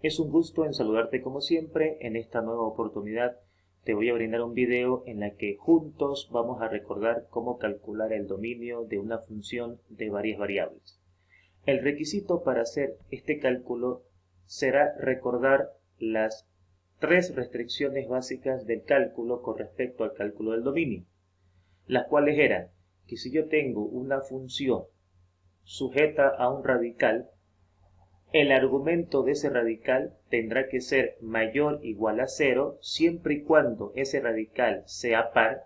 Es un gusto en saludarte como siempre. En esta nueva oportunidad te voy a brindar un video en la que juntos vamos a recordar cómo calcular el dominio de una función de varias variables. El requisito para hacer este cálculo será recordar las tres restricciones básicas del cálculo con respecto al cálculo del dominio, las cuales eran que si yo tengo una función sujeta a un radical, el argumento de ese radical tendrá que ser mayor o igual a 0 siempre y cuando ese radical sea par,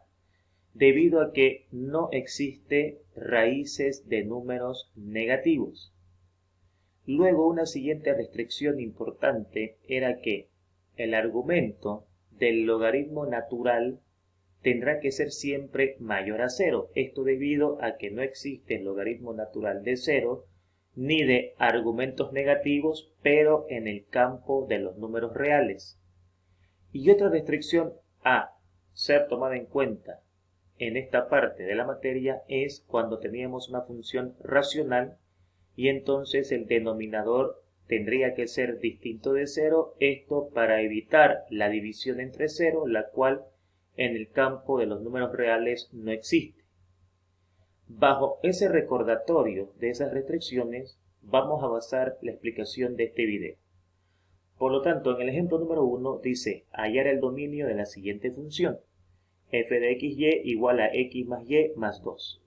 debido a que no existe raíces de números negativos. Luego, una siguiente restricción importante era que el argumento del logaritmo natural tendrá que ser siempre mayor a 0. Esto debido a que no existe el logaritmo natural de 0 ni de argumentos negativos, pero en el campo de los números reales. Y otra restricción a ser tomada en cuenta en esta parte de la materia es cuando teníamos una función racional y entonces el denominador tendría que ser distinto de 0, esto para evitar la división entre 0, la cual en el campo de los números reales no existe. Bajo ese recordatorio de esas restricciones, vamos a basar la explicación de este video. Por lo tanto, en el ejemplo número 1 dice hallar el dominio de la siguiente función, f de xy igual a x más y más 2.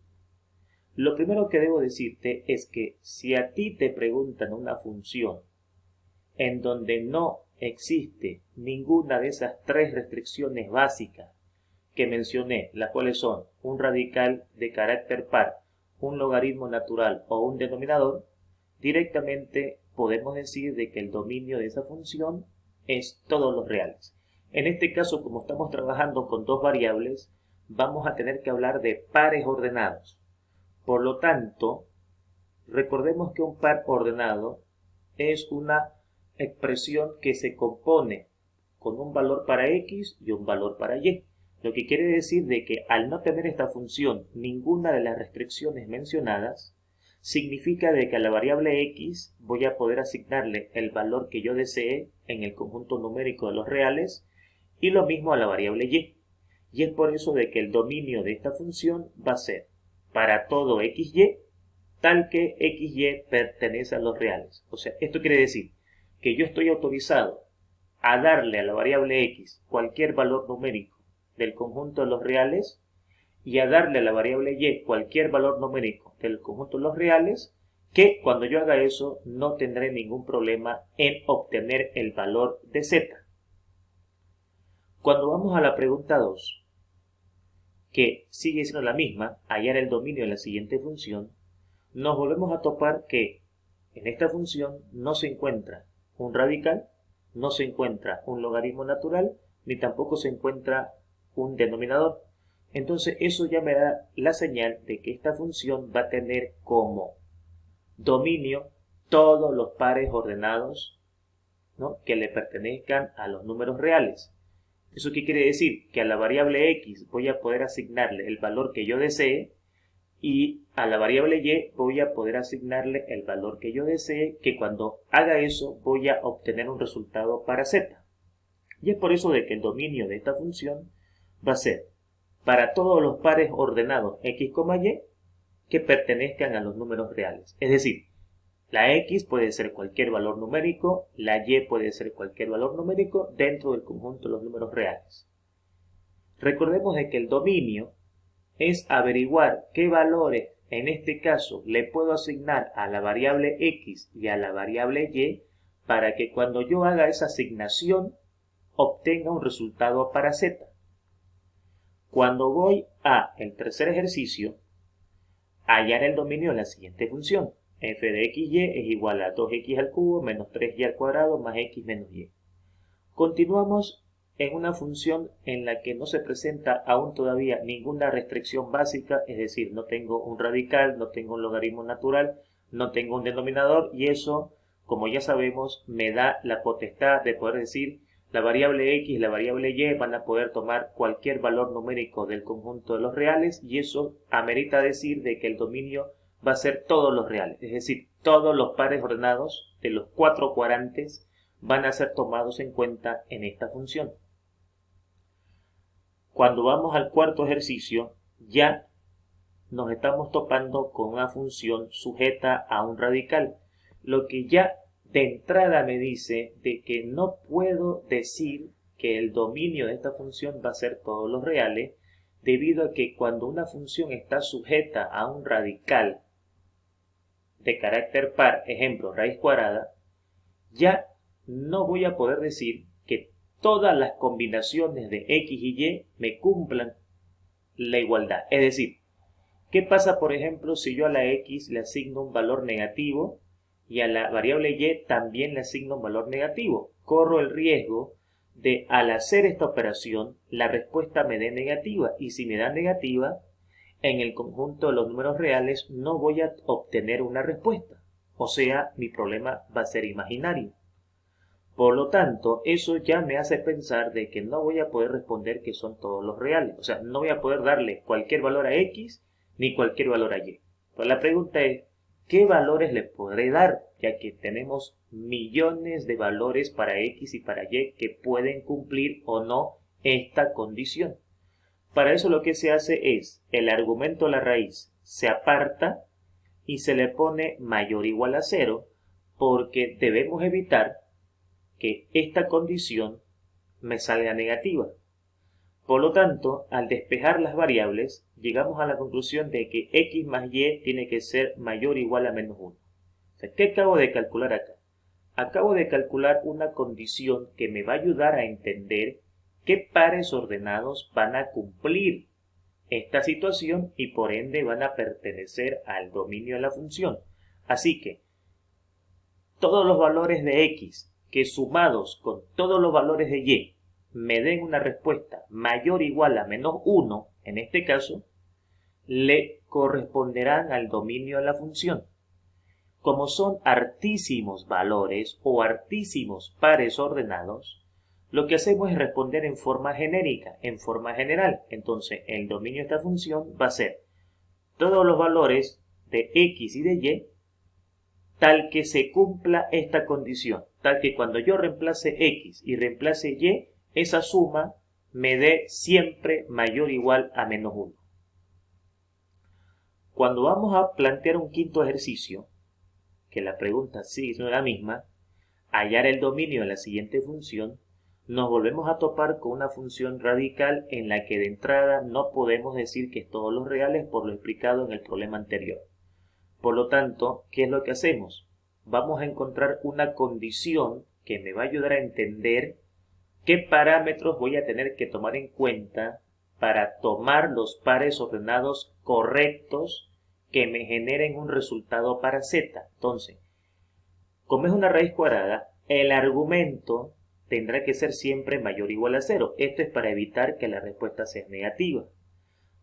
Lo primero que debo decirte es que si a ti te preguntan una función en donde no existe ninguna de esas tres restricciones básicas que mencioné, las cuales son un radical de carácter par, un logaritmo natural o un denominador, directamente podemos decir de que el dominio de esa función es todos los reales. En este caso, como estamos trabajando con dos variables, vamos a tener que hablar de pares ordenados. Por lo tanto, recordemos que un par ordenado es una expresión que se compone con un valor para x y un valor para y. Lo que quiere decir de que al no tener esta función ninguna de las restricciones mencionadas, significa de que a la variable x voy a poder asignarle el valor que yo desee en el conjunto numérico de los reales y lo mismo a la variable y. Y es por eso de que el dominio de esta función va a ser para todo xy, tal que xy pertenece a los reales. O sea, esto quiere decir que yo estoy autorizado a darle a la variable x cualquier valor numérico del conjunto de los reales y a darle a la variable y cualquier valor numérico del conjunto de los reales, que cuando yo haga eso no tendré ningún problema en obtener el valor de z. Cuando vamos a la pregunta 2, que sigue siendo la misma, hallar el dominio de la siguiente función, nos volvemos a topar que en esta función no se encuentra un radical, no se encuentra un logaritmo natural, ni tampoco se encuentra un denominador. Entonces eso ya me da la señal de que esta función va a tener como dominio todos los pares ordenados, ¿no?, que le pertenezcan a los números reales. ¿Eso qué quiere decir? Que a la variable x voy a poder asignarle el valor que yo desee y a la variable y voy a poder asignarle el valor que yo desee, que cuando haga eso voy a obtener un resultado para z. Y es por eso de que el dominio de esta función va a ser para todos los pares ordenados x, y que pertenezcan a los números reales. Es decir, la x puede ser cualquier valor numérico, la y puede ser cualquier valor numérico dentro del conjunto de los números reales. Recordemos de que el dominio es averiguar qué valores, en este caso, le puedo asignar a la variable x y a la variable y para que cuando yo haga esa asignación obtenga un resultado para z. Cuando voy a el tercer ejercicio, hallar el dominio de la siguiente función. F de xy es igual a 2x al cubo menos 3y al cuadrado más x menos y. Continuamos en una función en la que no se presenta aún todavía ninguna restricción básica, es decir, no tengo un radical, no tengo un logaritmo natural, no tengo un denominador, y eso, como ya sabemos, me da la potestad de poder decir la variable x y la variable y van a poder tomar cualquier valor numérico del conjunto de los reales, y eso amerita decir de que el dominio va a ser todos los reales, es decir, todos los pares ordenados de los cuatro cuadrantes van a ser tomados en cuenta en esta función. Cuando vamos al cuarto ejercicio, ya nos estamos topando con una función sujeta a un radical, lo que ya de entrada me dice de que no puedo decir que el dominio de esta función va a ser todos los reales, debido a que cuando una función está sujeta a un radical de carácter par, ejemplo, raíz cuadrada, ya no voy a poder decir que todas las combinaciones de x y y me cumplan la igualdad. Es decir, ¿qué pasa, por ejemplo, si yo a la x le asigno un valor negativo y a la variable y también le asigno un valor negativo? Corro el riesgo de, al hacer esta operación, la respuesta me dé negativa, y si me da negativa, en el conjunto de los números reales no voy a obtener una respuesta. O sea, mi problema va a ser imaginario. Por lo tanto, eso ya me hace pensar de que no voy a poder responder que son todos los reales. O sea, no voy a poder darle cualquier valor a x ni cualquier valor a y. Pues la pregunta es, ¿qué valores le podré dar? Ya que tenemos millones de valores para x y para y que pueden cumplir o no esta condición. Para eso lo que se hace es, el argumento a la raíz se aparta y se le pone mayor o igual a 0, porque debemos evitar que esta condición me salga negativa. Por lo tanto, al despejar las variables, llegamos a la conclusión de que x más y tiene que ser mayor o igual a menos 1. O sea, ¿qué acabo de calcular acá? Acabo de calcular una condición que me va a ayudar a entender qué pares ordenados van a cumplir esta situación y por ende van a pertenecer al dominio de la función. Así que todos los valores de x que sumados con todos los valores de y me den una respuesta mayor o igual a menos 1, en este caso, le corresponderán al dominio de la función. Como son hartísimos valores o hartísimos pares ordenados, lo que hacemos es responder en forma genérica, en forma general. Entonces, el dominio de esta función va a ser todos los valores de x y de y, tal que se cumpla esta condición, tal que cuando yo reemplace x y reemplace y, esa suma me dé siempre mayor o igual a menos 1. Cuando vamos a plantear un quinto ejercicio, que la pregunta sigue siendo la misma, hallar el dominio de la siguiente función, nos volvemos a topar con una función radical en la que de entrada no podemos decir que es todos los reales por lo explicado en el problema anterior. Por lo tanto, ¿qué es lo que hacemos? Vamos a encontrar una condición que me va a ayudar a entender qué parámetros voy a tener que tomar en cuenta para tomar los pares ordenados correctos que me generen un resultado para z. Entonces, como es una raíz cuadrada, el argumento tendrá que ser siempre mayor o igual a 0. Esto es para evitar que la respuesta sea negativa.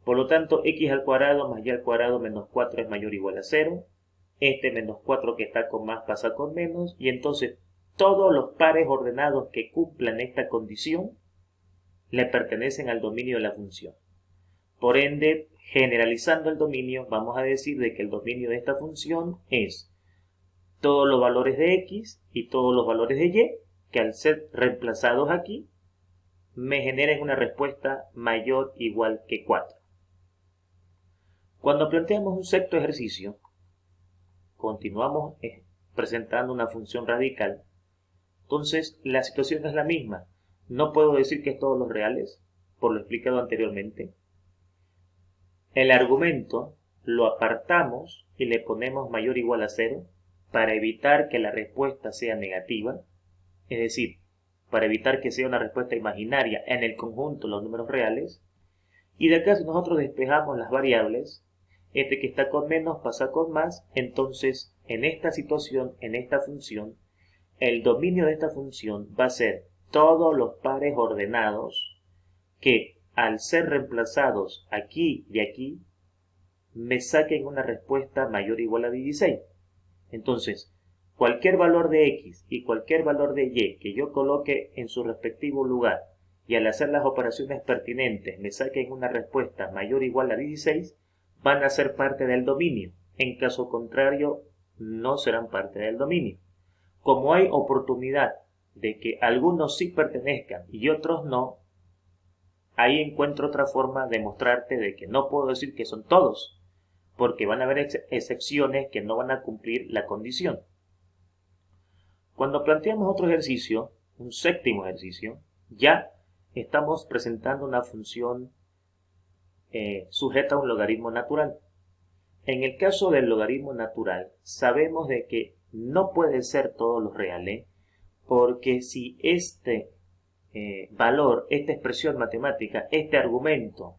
Por lo tanto, x al cuadrado más y al cuadrado menos 4 es mayor o igual a 0. Este menos 4 que está con más pasa con menos. Y entonces, todos los pares ordenados que cumplan esta condición le pertenecen al dominio de la función. Por ende, generalizando el dominio, vamos a decir de que el dominio de esta función es todos los valores de x y todos los valores de y, que al ser reemplazados aquí, me generen una respuesta mayor o igual que 4. Cuando planteamos un sexto ejercicio, continuamos presentando una función radical. Entonces, la situación es la misma. No puedo decir que es todos los reales, por lo explicado anteriormente. El argumento lo apartamos y le ponemos mayor o igual a 0 para evitar que la respuesta sea negativa, es decir, para evitar que sea una respuesta imaginaria en el conjunto de los números reales. Y de acá, si nosotros despejamos las variables, este que está con menos pasa con más, entonces en esta situación, en esta función, el dominio de esta función va a ser todos los pares ordenados que al ser reemplazados aquí y aquí, me saquen una respuesta mayor o igual a 16. Entonces, cualquier valor de x y cualquier valor de y que yo coloque en su respectivo lugar y al hacer las operaciones pertinentes me saquen una respuesta mayor o igual a 16, van a ser parte del dominio. En caso contrario, no serán parte del dominio. Como hay oportunidad de que algunos sí pertenezcan y otros no, ahí encuentro otra forma de mostrarte de que no puedo decir que son todos, porque van a haber excepciones que no van a cumplir la condición. Cuando planteamos otro ejercicio, un séptimo ejercicio, ya estamos presentando una función sujeta a un logaritmo natural. En el caso del logaritmo natural, sabemos de que no puede ser todos los reales, porque si este valor, esta expresión matemática, este argumento,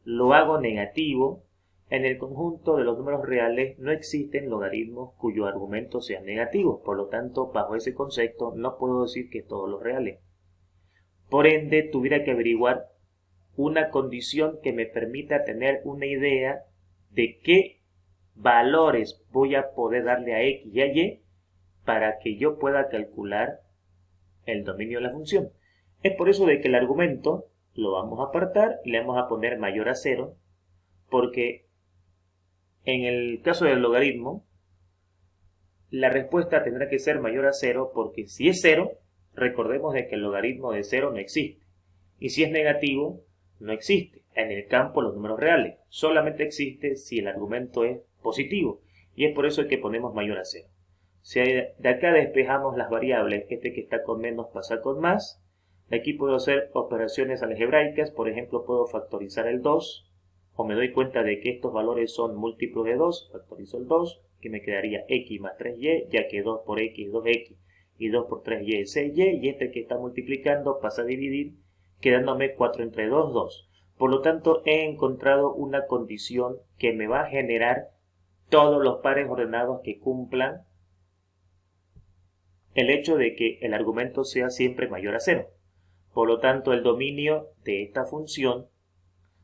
lo hago negativo, en el conjunto de los números reales no existen logaritmos cuyo argumento sea negativo. Por lo tanto, bajo ese concepto, no puedo decir que todos los reales. Por ende, tuviera que averiguar una condición que me permita tener una idea de qué valores voy a poder darle a x y a y para que yo pueda calcular el dominio de la función. Es por eso de que el argumento lo vamos a apartar y le vamos a poner mayor a 0, porque en el caso del logaritmo, la respuesta tendrá que ser mayor a 0, porque si es 0, recordemos de que el logaritmo de 0 no existe. Y si es negativo, no existe. En el campo los números reales. Solamente existe si el argumento es positivo. Y es por eso que ponemos mayor a 0. Si de acá despejamos las variables, este que está con menos pasa con más. De aquí puedo hacer operaciones algebraicas. Por ejemplo, puedo factorizar el 2. O me doy cuenta de que estos valores son múltiplos de 2. Factorizo el 2, que me quedaría x más 3y, ya que 2 por x es 2x. Y 2 por 3y es 6y. Y este que está multiplicando pasa a dividir, quedándome 4 entre 2, 2. Por lo tanto, he encontrado una condición que me va a generar todos los pares ordenados que cumplan el hecho de que el argumento sea siempre mayor a 0. Por lo tanto, el dominio de esta función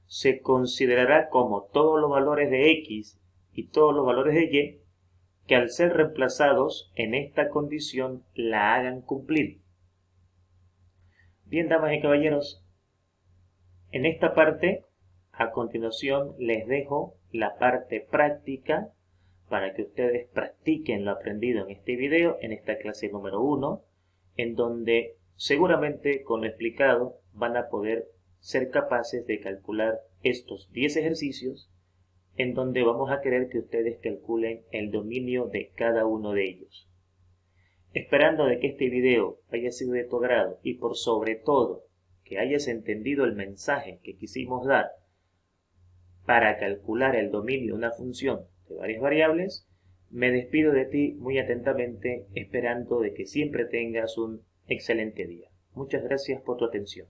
se considerará como todos los valores de x y todos los valores de y que al ser reemplazados en esta condición la hagan cumplir. Bien, damas y caballeros, en esta parte, a continuación, les dejo la parte práctica para que ustedes practiquen lo aprendido en este video, en esta clase número 1, en donde seguramente con lo explicado van a poder ser capaces de calcular estos 10 ejercicios, en donde vamos a querer que ustedes calculen el dominio de cada uno de ellos. Esperando de que este video haya sido de tu agrado y por sobre todo que hayas entendido el mensaje que quisimos dar para calcular el dominio de una función de varias variables, me despido de ti muy atentamente, esperando de que siempre tengas un excelente día. Muchas gracias por tu atención.